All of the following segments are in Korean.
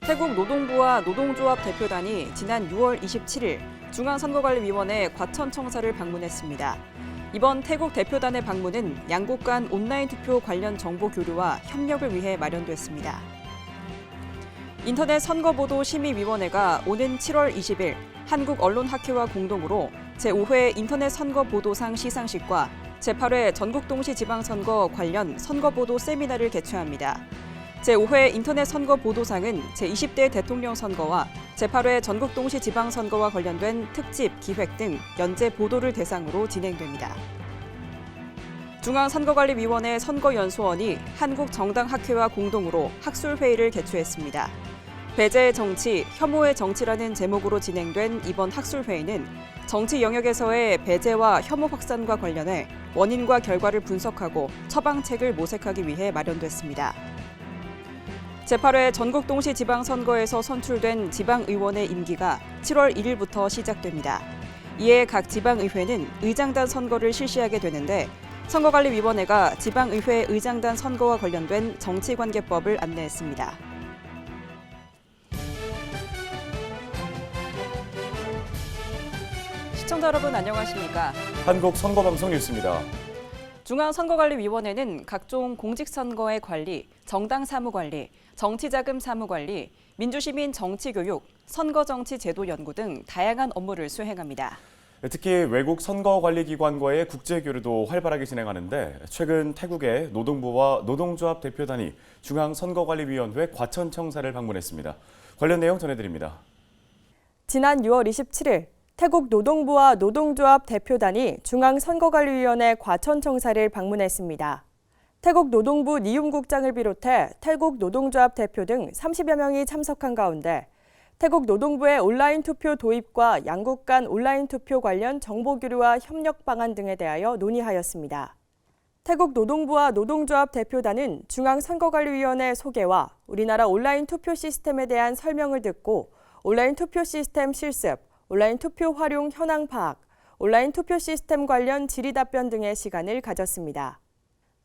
태국 노동부와 노동조합 대표단이 지난 6월 27일 중앙선거관리위원회 과천청사를 방문했습니다. 이번 태국 대표단의 방문은 양국 간 온라인 투표 관련 정보 교류와 협력을 위해 마련됐습니다. 인터넷 선거보도심의위원회가 오는 7월 20일 한국언론학회와 공동으로 제5회 인터넷 선거보도상 시상식과 제8회 전국동시지방선거 관련 선거보도 세미나를 개최합니다. 제5회 인터넷 선거보도상은 제20대 대통령 선거와 제8회 전국동시지방선거와 관련된 특집, 기획 등 연재 보도를 대상으로 진행됩니다. 중앙선거관리위원회 선거연수원이 한국정당학회와 공동으로 학술회의를 개최했습니다. 배제의 정치, 혐오의 정치라는 제목으로 진행된 이번 학술회의는 정치 영역에서의 배제와 혐오 확산과 관련해 원인과 결과를 분석하고 처방책을 모색하기 위해 마련됐습니다. 제8회 전국동시지방선거에서 선출된 지방의원의 임기가 7월 1일부터 시작됩니다. 이에 각 지방의회는 의장단 선거를 실시하게 되는데 선거관리위원회가 지방의회 의장단 선거와 관련된 정치관계법을 안내했습니다. 시청자 여러분 안녕하십니까? 한국선거방송 뉴스입니다. 중앙선거관리위원회는 각종 공직선거의 관리, 정당 사무관리, 정치자금 사무관리, 민주시민 정치교육, 선거정치제도 연구 등 다양한 업무를 수행합니다. 특히 외국 선거관리기관과의 국제교류도 활발하게 진행하는데 최근 태국의 노동부와 노동조합 대표단이 중앙선거관리위원회 과천청사를 방문했습니다. 관련 내용 전해드립니다. 지난 6월 27일 태국 노동부와 노동조합 대표단이 중앙선거관리위원회 과천청사를 방문했습니다. 태국 노동부 니움국장을 비롯해 태국 노동조합 대표 등 30여 명이 참석한 가운데 태국 노동부의 온라인 투표 도입과 양국 간 온라인 투표 관련 정보 교류와 협력 방안 등에 대하여 논의하였습니다. 태국 노동부와 노동조합 대표단은 중앙선거관리위원회 소개와 우리나라 온라인 투표 시스템에 대한 설명을 듣고 온라인 투표 시스템 실습, 온라인 투표 활용 현황 파악, 온라인 투표 시스템 관련 질의 답변 등의 시간을 가졌습니다.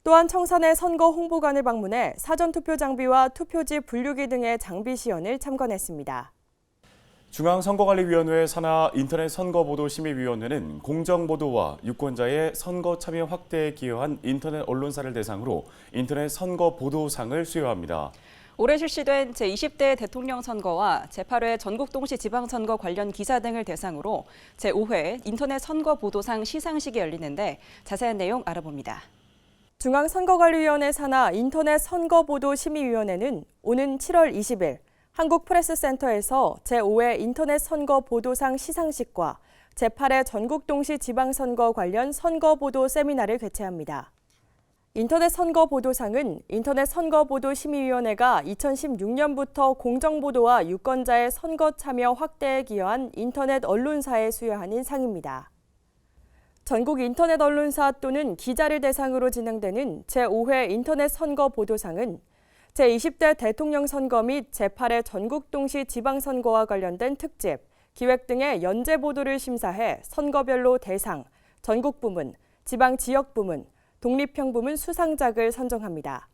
또한 청사 내 선거 홍보관을 방문해 사전투표 장비와 투표지 분류기 등의 장비 시연을 참관했습니다. 중앙선거관리위원회 산하 인터넷 선거보도심의위원회는 공정보도와 유권자의 선거 참여 확대에 기여한 인터넷 언론사를 대상으로 인터넷 선거보도상을 수여합니다. 올해 실시된 제20대 대통령 선거와 제8회 전국동시지방선거 관련 기사 등을 대상으로 제5회 인터넷 선거보도상 시상식이 열리는데 자세한 내용 알아봅니다. 중앙선거관리위원회 산하 인터넷 선거보도심의위원회는 오는 7월 20일 한국프레스센터에서 제5회 인터넷 선거보도상 시상식과 제8회 전국동시지방선거 관련 선거보도 세미나를 개최합니다. 인터넷 선거보도상은 인터넷 선거보도심의위원회가 2016년부터 공정보도와 유권자의 선거 참여 확대에 기여한 인터넷 언론사에 수여하는 상입니다. 전국 인터넷 언론사 또는 기자를 대상으로 진행되는 제5회 인터넷 선거보도상은 제20대 대통령 선거 및 제8회 전국동시 지방선거와 관련된 특집, 기획 등의 연재 보도를 심사해 선거별로 대상, 전국 부문, 지방 지역 부문, 독립형 부문 수상작을 선정합니다.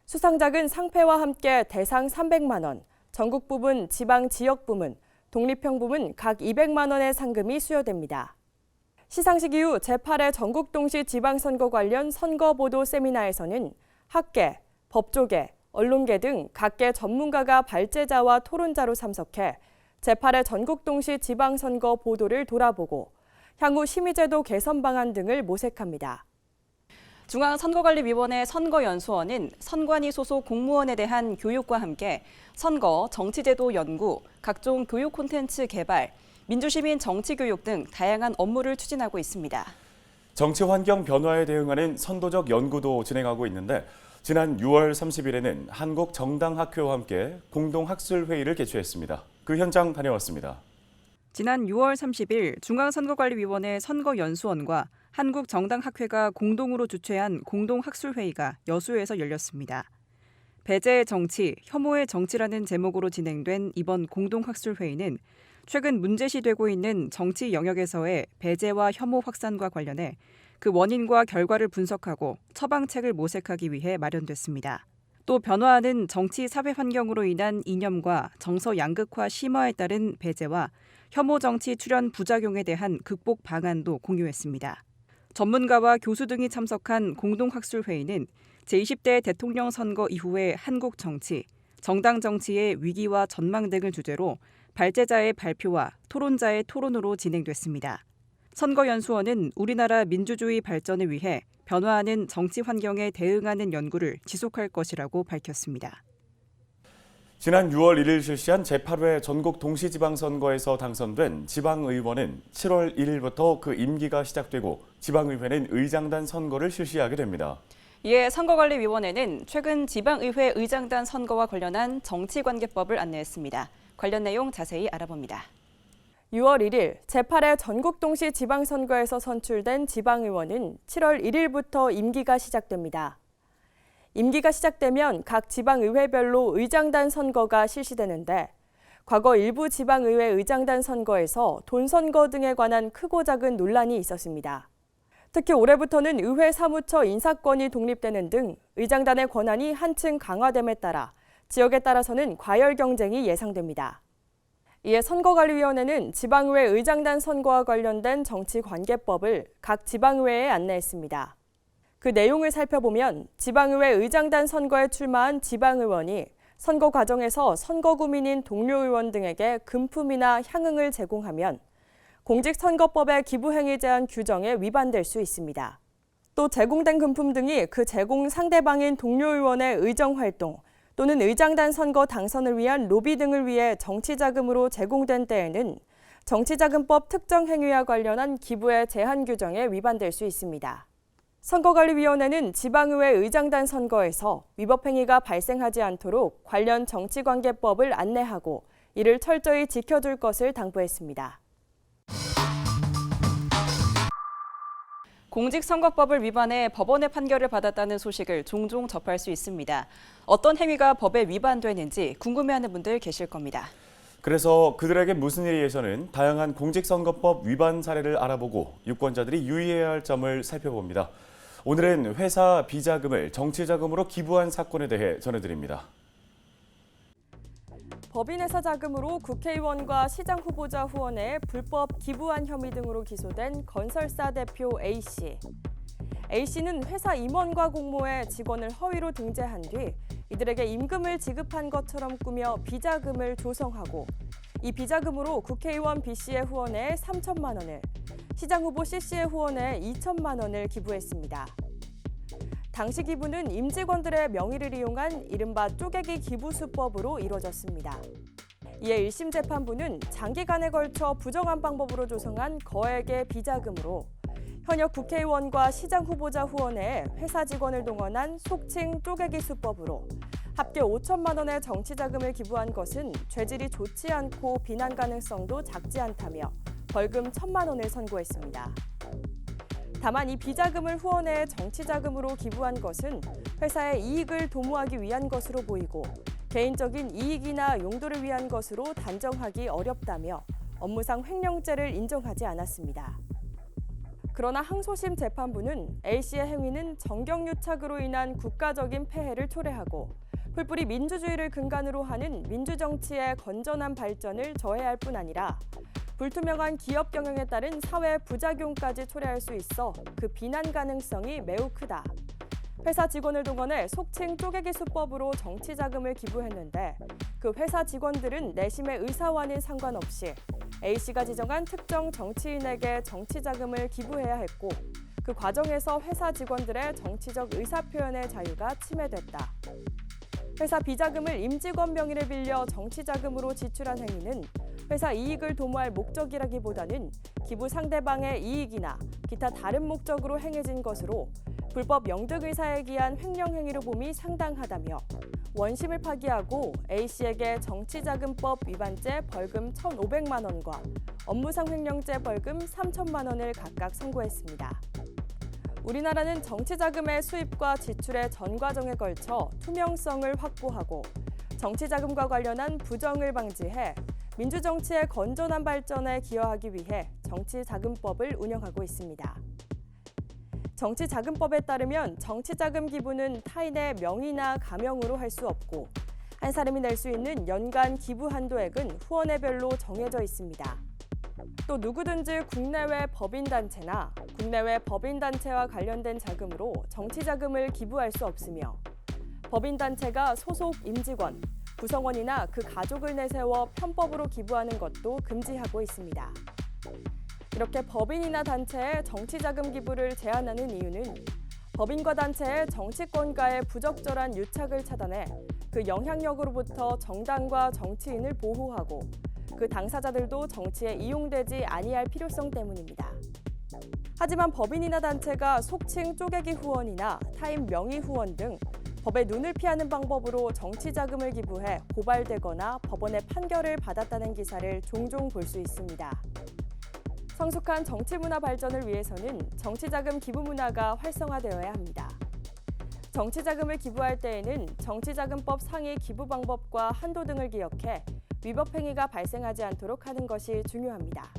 수상작은 상패와 함께 대상 300만 원, 전국 부문, 지방 지역 부문, 독립형 부문 각 200만 원의 상금이 수여됩니다. 시상식 이후 제8회 전국동시 지방선거 관련 선거보도 세미나에서는 학계, 법조계, 언론계 등 각계 전문가가 발제자와 토론자로 참석해 제8회 전국동시 지방선거 보도를 돌아보고 향후 심의제도 개선 방안 등을 모색합니다. 중앙선거관리위원회 선거연수원은 선관위 소속 공무원에 대한 교육과 함께 선거, 정치제도 연구, 각종 교육 콘텐츠 개발, 민주시민 정치교육 등 다양한 업무를 추진하고 있습니다. 정치 환경 변화에 대응하는 선도적 연구도 진행하고 있는데 지난 6월 30일에는 한국정당학회와 함께 공동학술회의를 개최했습니다. 그 현장 다녀왔습니다. 지난 6월 30일 중앙선거관리위원회 선거연수원과 한국정당학회가 공동으로 주최한 공동학술회의가 여수에서 열렸습니다. 배제의 정치, 혐오의 정치라는 제목으로 진행된 이번 공동학술회의는 최근 문제시되고 있는 정치 영역에서의 배제와 혐오 확산과 관련해 그 원인과 결과를 분석하고 처방책을 모색하기 위해 마련됐습니다. 또 변화하는 정치 사회 환경으로 인한 이념과 정서 양극화 심화에 따른 배제와 혐오 정치 출현 부작용에 대한 극복 방안도 공유했습니다. 전문가와 교수 등이 참석한 공동학술회의는 제20대 대통령 선거 이후의 한국 정치, 정당 정치의 위기와 전망 등을 주제로 발제자의 발표와 토론자의 토론으로 진행됐습니다. 선거연수원은 우리나라 민주주의 발전을 위해 변화하는 정치 환경에 대응하는 연구를 지속할 것이라고 밝혔습니다. 지난 6월 1일 실시한 제8회 전국 동시지방선거에서 당선된 지방의원은 7월 1일부터 그 임기가 시작되고 지방의회는 의장단 선거를 실시하게 됩니다. 이에 선거관리위원회는 최근 지방의회 의장단 선거와 관련한 정치관계법을 안내했습니다. 관련 내용 자세히 알아봅니다. 6월 1일 제8회 전국동시 지방선거에서 선출된 지방의원은 7월 1일부터 임기가 시작됩니다. 임기가 시작되면 각 지방의회별로 의장단 선거가 실시되는데 과거 일부 지방의회 의장단 선거에서 돈 선거 등에 관한 크고 작은 논란이 있었습니다. 특히 올해부터는 의회 사무처 인사권이 독립되는 등 의장단의 권한이 한층 강화됨에 따라 지역에 따라서는 과열 경쟁이 예상됩니다. 이에 선거관리위원회는 지방의회 의장단 선거와 관련된 정치관계법을 각 지방의회에 안내했습니다. 그 내용을 살펴보면 지방의회 의장단 선거에 출마한 지방의원이 선거 과정에서 선거구민인 동료 의원 등에게 금품이나 향응을 제공하면 공직선거법의 기부행위 제한 규정에 위반될 수 있습니다. 또 제공된 금품 등이 그 제공 상대방인 동료 의원의 의정활동 또는 의장단 선거 당선을 위한 로비 등을 위해 정치자금으로 제공된 때에는 정치자금법 특정 행위와 관련한 기부의 제한 규정에 위반될 수 있습니다. 선거관리위원회는 지방의회 의장단 선거에서 위법 행위가 발생하지 않도록 관련 정치관계법을 안내하고 이를 철저히 지켜줄 것을 당부했습니다. 공직선거법을 위반해 법원의 판결을 받았다는 소식을 종종 접할 수 있습니다. 어떤 행위가 법에 위반되는지 궁금해하는 분들 계실 겁니다. 그래서 그들에게 무슨 일이에서는 다양한 공직선거법 위반 사례를 알아보고 유권자들이 유의해야 할 점을 살펴봅니다. 오늘은 회사 비자금을 정치자금으로 기부한 사건에 대해 전해드립니다. 법인회사 자금으로 국회의원과 시장 후보자 후원에 불법 기부한 혐의 등으로 기소된 건설사 대표 A씨. A씨는 회사 임원과 공모해 직원을 허위로 등재한 뒤 이들에게 임금을 지급한 것처럼 꾸며 비자금을 조성하고 이 비자금으로 국회의원 B씨의 후원에 3천만 원을, 시장 후보 C씨의 후원에 2천만 원을 기부했습니다. 당시 기부는 임직원들의 명의를 이용한 이른바 쪼개기 기부 수법으로 이루어졌습니다. 이에 1심 재판부는 장기간에 걸쳐 부정한 방법으로 조성한 거액의 비자금으로 현역 국회의원과 시장 후보자 후원에 회사 직원을 동원한 속칭 쪼개기 수법으로 합계 5천만 원의 정치자금을 기부한 것은 죄질이 좋지 않고 비난 가능성도 작지 않다며 벌금 1천만 원을 선고했습니다. 다만 이 비자금을 후원해 정치자금으로 기부한 것은 회사의 이익을 도모하기 위한 것으로 보이고 개인적인 이익이나 용도를 위한 것으로 단정하기 어렵다며 업무상 횡령죄를 인정하지 않았습니다. 그러나 항소심 재판부는 A씨의 행위는 정경유착으로 인한 국가적인 폐해를 초래하고 풀뿌리 민주주의를 근간으로 하는 민주정치의 건전한 발전을 저해할 뿐 아니라 불투명한 기업 경영에 따른 사회 부작용까지 초래할 수 있어 그 비난 가능성이 매우 크다. 회사 직원을 동원해 속칭 쪼개기 수법으로 정치 자금을 기부했는데 그 회사 직원들은 내심의 의사와는 상관없이 A씨가 지정한 특정 정치인에게 정치 자금을 기부해야 했고 그 과정에서 회사 직원들의 정치적 의사표현의 자유가 침해됐다. 회사 비자금을 임직원 명의를 빌려 정치 자금으로 지출한 행위는 회사 이익을 도모할 목적이라기보다는 기부 상대방의 이익이나 기타 다른 목적으로 행해진 것으로 불법 영득 의사에 기한 횡령 행위로 봄이 상당하다며 원심을 파기하고 A씨에게 정치자금법 위반죄 벌금 1,500만 원과 업무상 횡령죄 벌금 3천만 원을 각각 선고했습니다. 우리나라는 정치자금의 수입과 지출의 전 과정에 걸쳐 투명성을 확보하고 정치자금과 관련한 부정을 방지해 민주정치의 건전한 발전에 기여하기 위해 정치자금법을 운영하고 있습니다. 정치자금법에 따르면 정치자금 기부는 타인의 명의나 가명으로 할 수 없고 한 사람이 낼 수 있는 연간 기부 한도액은 후원회별로 정해져 있습니다. 또 누구든지 국내외 법인단체나 국내외 법인단체와 관련된 자금으로 정치자금을 기부할 수 없으며 법인단체가 소속 임직원, 구성원이나 그 가족을 내세워 편법으로 기부하는 것도 금지하고 있습니다. 이렇게 법인이나 단체에 정치자금 기부를 제한하는 이유는 법인과 단체의 정치권과의 부적절한 유착을 차단해 그 영향력으로부터 정당과 정치인을 보호하고 그 당사자들도 정치에 이용되지 아니할 필요성 때문입니다. 하지만 법인이나 단체가 속칭 쪼개기 후원이나 타인 명의 후원 등 법의 눈을 피하는 방법으로 정치자금을 기부해 고발되거나 법원의 판결을 받았다는 기사를 종종 볼 수 있습니다. 성숙한 정치문화 발전을 위해서는 정치자금 기부 문화가 활성화되어야 합니다. 정치자금을 기부할 때에는 정치자금법 상위 기부 방법과 한도 등을 기억해 위법 행위가 발생하지 않도록 하는 것이 중요합니다.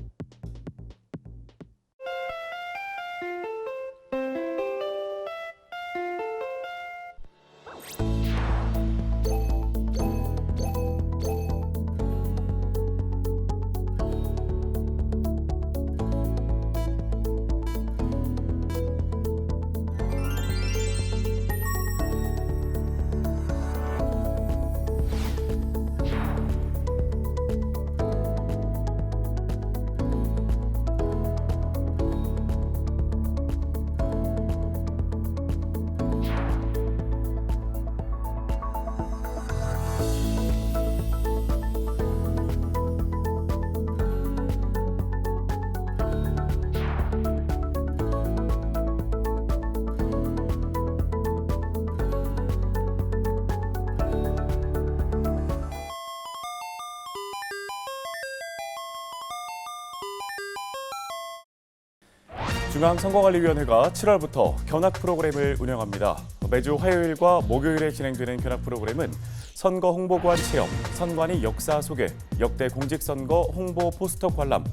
중앙선거관리위원회가 7월부터 견학 프로그램을 운영합니다. 매주 화요일과 목요일에 진행되는 견학 프로그램은 선거 홍보관 체험, 선관위 역사 소개, 역대 공직선거 홍보 포스터 관람,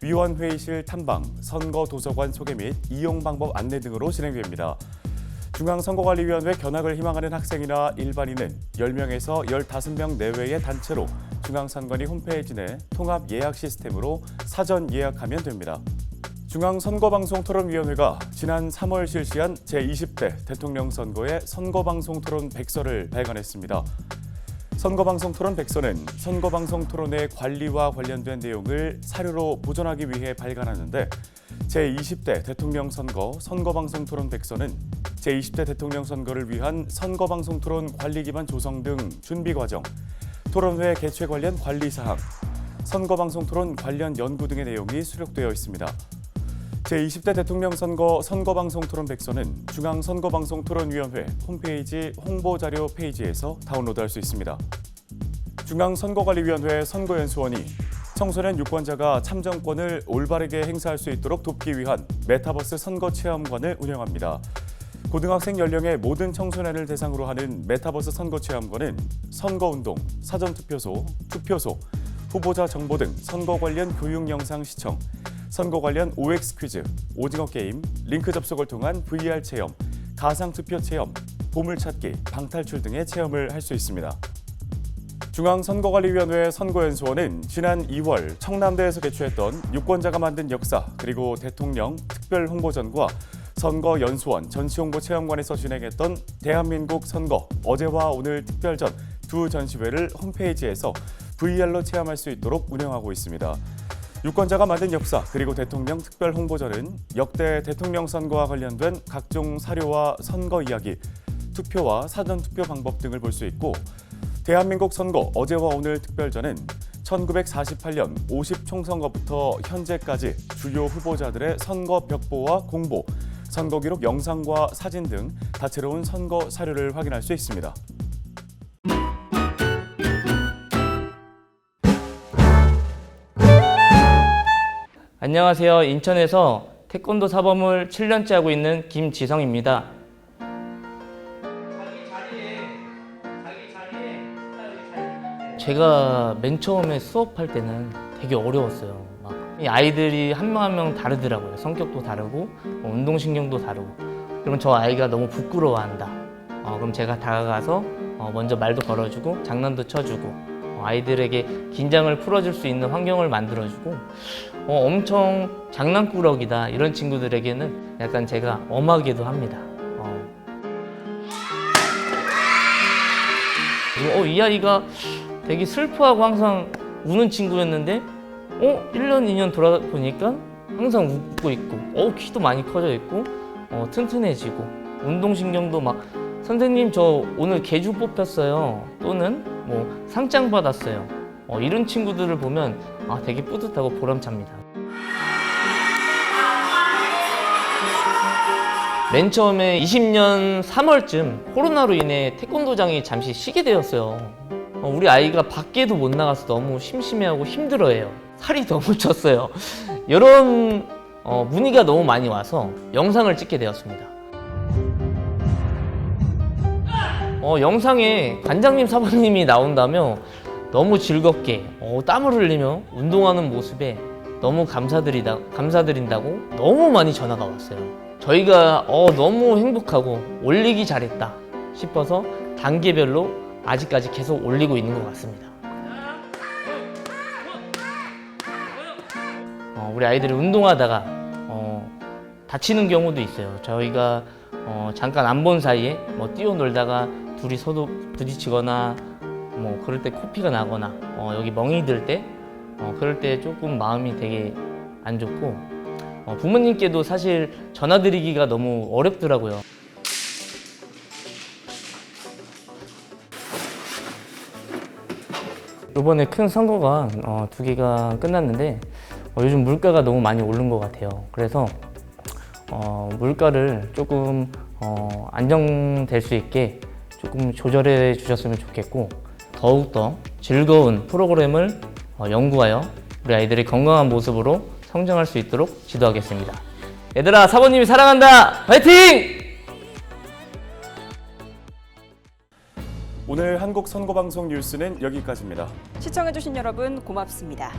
위원회의실 탐방, 선거 도서관 소개 및 이용 방법 안내 등으로 진행됩니다. 중앙선거관리위원회 견학을 희망하는 학생이나 일반인은 10명에서 15명 내외의 단체로 중앙선관위 홈페이지 내 통합 예약 시스템으로 사전 예약하면 됩니다. 중앙선거방송토론위원회가 지난 3월 실시한 제20대 대통령 선거의 선거방송 토론 백서를 발간했습니다. 선거방송 토론 백서는 선거방송 토론의 관리와 관련된 내용을 사료로 보존하기 위해 발간하는데 제20대 대통령 선거 선거방송 토론 백서는 제20대 대통령 선거를 위한 선거방송 토론 관리 기반 조성 등 준비 과정, 토론회 개최 관련 관리 사항, 선거방송 토론 관련 연구 등의 내용이 수록되어 있습니다. 제20대 대통령 선거 선거방송 토론 백서는 중앙선거방송토론위원회 홈페이지 홍보자료 페이지에서 다운로드할 수 있습니다. 중앙선거관리위원회 선거연수원이 청소년 유권자가 참정권을 올바르게 행사할 수 있도록 돕기 위한 메타버스 선거체험관을 운영합니다. 고등학생 연령의 모든 청소년을 대상으로 하는 메타버스 선거체험관은 선거운동, 사전투표소, 투표소, 후보자 정보 등 선거 관련 교육 영상 시청, 선거 관련 OX 퀴즈, 오징어 게임, 링크 접속을 통한 VR 체험, 가상투표 체험, 보물찾기, 방탈출 등의 체험을 할 수 있습니다. 중앙선거관리위원회 선거연수원은 지난 2월 청남대에서 개최했던 유권자가 만든 역사 그리고 대통령 특별홍보전과 선거연수원 전시홍보체험관에서 진행했던 대한민국 선거 어제와 오늘 특별전 두 전시회를 홈페이지에서 VR로 체험할 수 있도록 운영하고 있습니다. 유권자가 만든 역사 그리고 대통령 특별 홍보전은 역대 대통령 선거와 관련된 각종 사료와 선거 이야기, 투표와 사전투표 방법 등을 볼 수 있고 대한민국 선거 어제와 오늘 특별전은 1948년 50총선거부터 현재까지 주요 후보자들의 선거 벽보와 공보, 선거 기록 영상과 사진 등 다채로운 선거 사료를 확인할 수 있습니다. 안녕하세요. 인천에서 태권도 사범을 7년째 하고 있는 김지성입니다. 제가 맨 처음에 수업할 때는 되게 어려웠어요. 이 아이들이 한 명 한 명 다르더라고요. 성격도 다르고 운동신경도 다르고 그러면 저 아이가 너무 부끄러워한다. 그럼 제가 다가가서 먼저 말도 걸어주고 장난도 쳐주고 아이들에게 긴장을 풀어줄 수 있는 환경을 만들어주고 엄청 장난꾸러기다 이런 친구들에게는 약간 제가 엄하게도 합니다. 이 아이가 되게 슬퍼하고 항상 우는 친구였는데 1년, 2년 돌아보니까 항상 웃고 있고 키도 많이 커져 있고 튼튼해지고 운동신경도 막 선생님 저 오늘 계주 뽑혔어요 또는 뭐 상장 받았어요 이런 친구들을 보면 되게 뿌듯하고 보람찹니다. 맨 처음에 20년 3월쯤 코로나로 인해 태권도장이 잠시 쉬게 되었어요. 우리 아이가 밖에도 못 나가서 너무 심심해하고 힘들어해요. 살이 너무 쪘어요. 이런 문의가 너무 많이 와서 영상을 찍게 되었습니다. 영상에 관장님 사부님이 나온다며 너무 즐겁게 땀을 흘리며 운동하는 모습에 너무 감사드린다고 너무 많이 전화가 왔어요. 저희가 너무 행복하고 올리기 잘했다 싶어서 단계별로 아직까지 계속 올리고 있는 것 같습니다. 우리 아이들이 운동하다가 다치는 경우도 있어요. 저희가 잠깐 안 본 사이에 뭐 뛰어놀다가 둘이 서로 부딪히거나 뭐 그럴 때 코피가 나거나 여기 멍이 들 때 그럴 때 조금 마음이 되게 안 좋고 부모님께도 사실 전화드리기가 너무 어렵더라고요. 이번에 큰 선거가 2개가 끝났는데 요즘 물가가 너무 많이 오른 것 같아요. 그래서 물가를 조금 안정될 수 있게 조금 조절해 주셨으면 좋겠고 더욱더 즐거운 프로그램을 연구하여 우리 아이들이 건강한 모습으로 성장할 수 있도록 지도하겠습니다. 얘들아, 사모님이 사랑한다! 화이팅! 오늘 한국 선거방송 뉴스는 여기까지입니다. 시청해주신 여러분 고맙습니다.